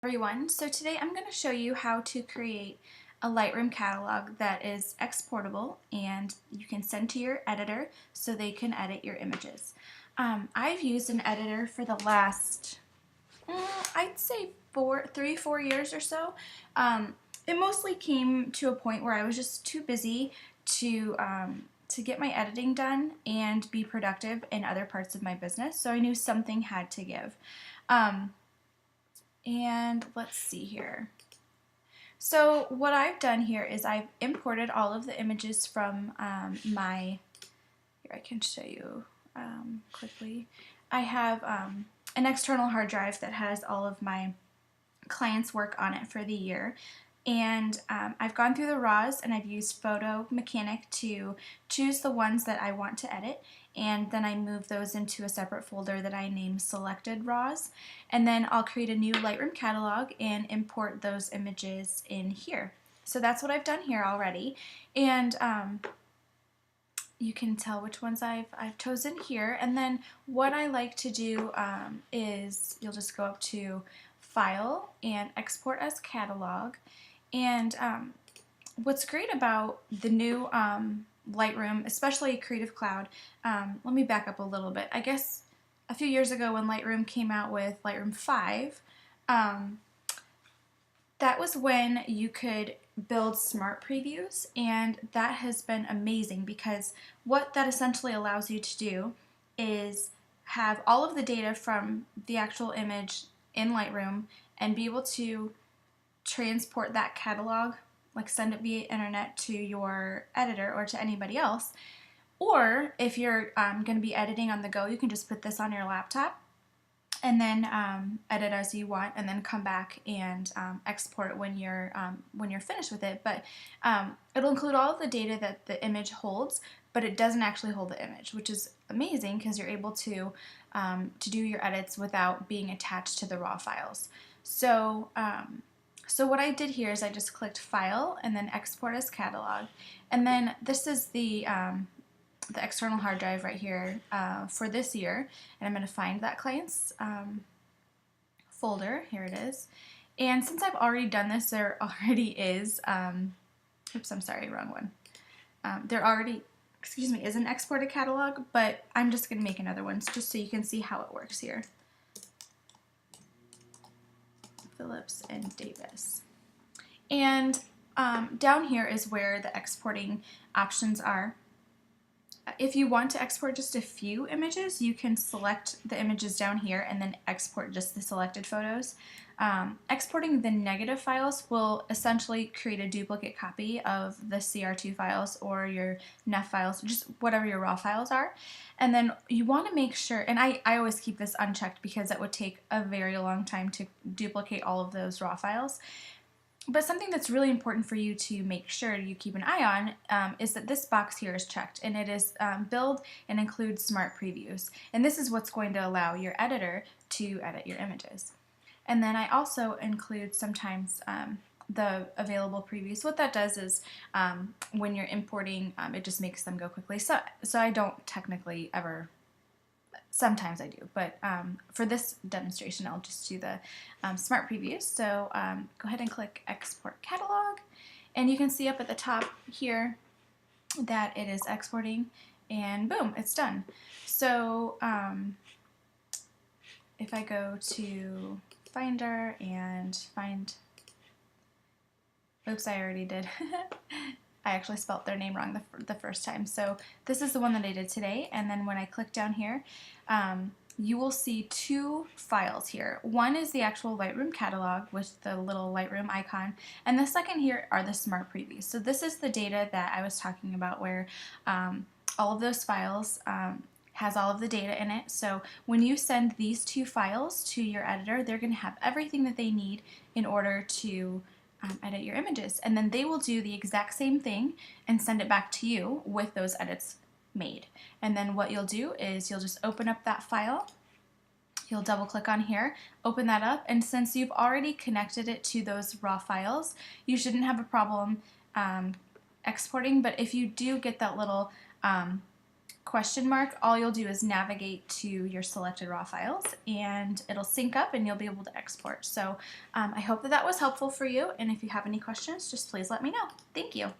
Everyone, so today I'm going to show you how to create a Lightroom catalog that is exportable and you can send to your editor so they can edit your images. I've used an editor for the last, I'd say 4 years or so. It mostly came to a point where I was just too busy to get my editing done and be productive in other parts of my business, so I knew something had to give. And let's see here. So what I've done here is I've imported all of the images from here I can show you quickly. I have an external hard drive that has all of my clients' work on it for the year. And I've gone through the RAWs and I've used Photo Mechanic to choose the ones that I want to edit, and then I move those into a separate folder that I name Selected RAWs, and then I'll create a new Lightroom catalog and import those images in here. So that's what I've done here already, and you can tell which ones I've chosen here. And then what I like to do is you'll just go up to File and Export as Catalog. And what's great about the new Lightroom, especially Creative Cloud, let me back up a little bit. I guess a few years ago when Lightroom came out with Lightroom 5, that was when you could build smart previews, and that has been amazing because what that essentially allows you to do is have all of the data from the actual image in Lightroom and be able to transport that catalog, like send it via internet to your editor or to anybody else. Or if you're going to be editing on the go, you can just put this on your laptop and then edit as you want, and then come back and export when you're finished with it. But it'll include all of the data that the image holds, but it doesn't actually hold the image, which is amazing because you're able to do your edits without being attached to the raw files. So so what I did here is I just clicked File and then Export as Catalog, and then this is the external hard drive right here for this year, and I'm going to find that client's folder. Here it is. And since I've already done this, there already is, oops, I'm sorry, wrong one. There already, excuse me, is an exported catalog, but I'm just going to make another one just so you can see how it works here. Phillips and Davis. And down here is where the exporting options are. If you want to export just a few images, you can select the images down here and then export just the selected photos. Exporting the negative files will essentially create a duplicate copy of the CR2 files or your NEF files, just whatever your raw files are. And then you want to make sure, and I always keep this unchecked because it would take a very long time to duplicate all of those raw files. But something that's really important for you to make sure you keep an eye on is that this box here is checked, and it is build and include smart previews. And this is what's going to allow your editor to edit your images. And then I also include sometimes the available previews. What that does is when you're importing, it just makes them go quickly. So I don't technically ever. Sometimes I do, but for this demonstration, I'll just do the smart previews. So go ahead and click Export Catalog, and you can see up at the top here that it is exporting, and boom, it's done. So if I go to Finder and find, oops, I already did. I actually spelt their name wrong the first time. So this is the one that I did today, and then when I click down here, you will see two files here. One is the actual Lightroom catalog with the little Lightroom icon, and the second here are the smart previews. So this is the data that I was talking about, where all of those files has all of the data in it. So when you send these two files to your editor, they're going to have everything that they need in order to edit your images, and then they will do the exact same thing and send it back to you with those edits made. And then what you'll do is you'll just open up that file, you'll double click on here, open that up, and since you've already connected it to those raw files, you shouldn't have a problem exporting. But if you do get that little question mark, all you'll do is navigate to your selected raw files and it'll sync up and you'll be able to export. So I hope that that was helpful for you, and if you have any questions, just please let me know. Thank you.